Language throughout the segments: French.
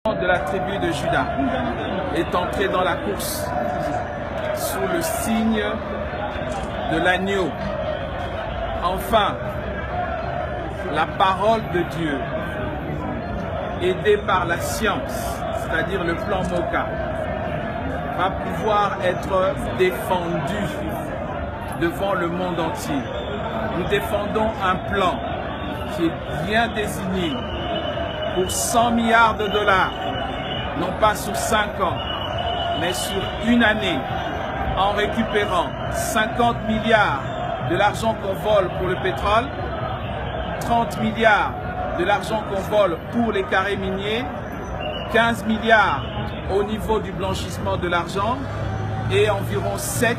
De la tribu de Juda est entré dans la course sous le signe de l'agneau. Enfin, la parole de Dieu, aidée par la science, c'est-à-dire le plan MOCA, va pouvoir être défendue devant le monde entier. Nous défendons un plan qui est bien désigné pour 100 milliards de dollars, non pas sur 5 ans, mais sur une année, en récupérant 50 milliards de l'argent qu'on vole pour le pétrole, 30 milliards de l'argent qu'on vole pour les carrés miniers, 15 milliards au niveau du blanchissement de l'argent et environ 7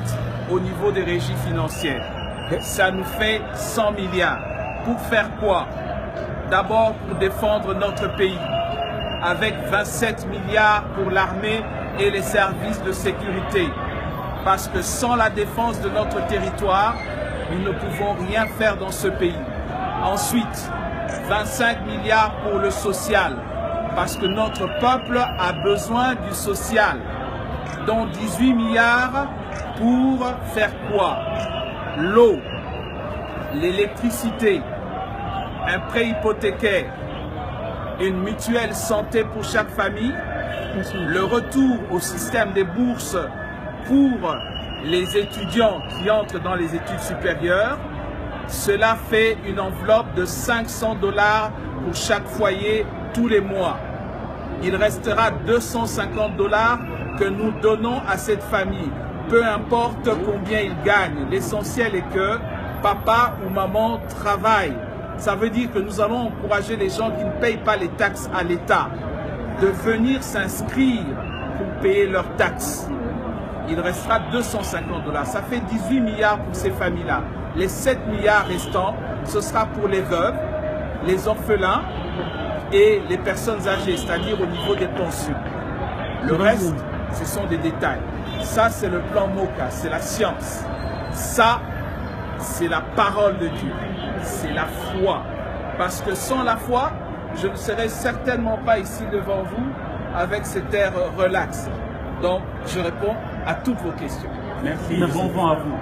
au niveau des régies financières. Ça nous fait 100 milliards. Pour faire quoi? D'abord pour défendre notre pays, avec 27 milliards pour l'armée et les services de sécurité. Parce que sans la défense de notre territoire, nous ne pouvons rien faire dans ce pays. Ensuite, 25 milliards pour le social, parce que notre peuple a besoin du social. Dont 18 milliards pour faire quoi? L'eau, l'électricité, un prêt hypothécaire, une mutuelle santé pour chaque famille, le retour au système des bourses pour les étudiants qui entrent dans les études supérieures. Cela fait une enveloppe de 500 $ pour chaque foyer tous les mois. Il restera 250 $ que nous donnons à cette famille, peu importe combien ils gagnent. L'essentiel est que papa ou maman travaillent. Ça veut dire que nous allons encourager les gens qui ne payent pas les taxes à l'État de venir s'inscrire pour payer leurs taxes. Il restera 250 $. Ça fait 18 milliards pour ces familles-là. Les 7 milliards restants, ce sera pour les veuves, les orphelins et les personnes âgées, c'est-à-dire au niveau des pensions. Le reste, ce sont des détails. Ça, c'est le plan MOCA, c'est la science. Ça, c'est la parole de Dieu. C'est la foi. Parce que sans la foi, je ne serais certainement pas ici devant vous avec cet air relax. Donc, je réponds à toutes vos questions. Merci. Bon vent à vous.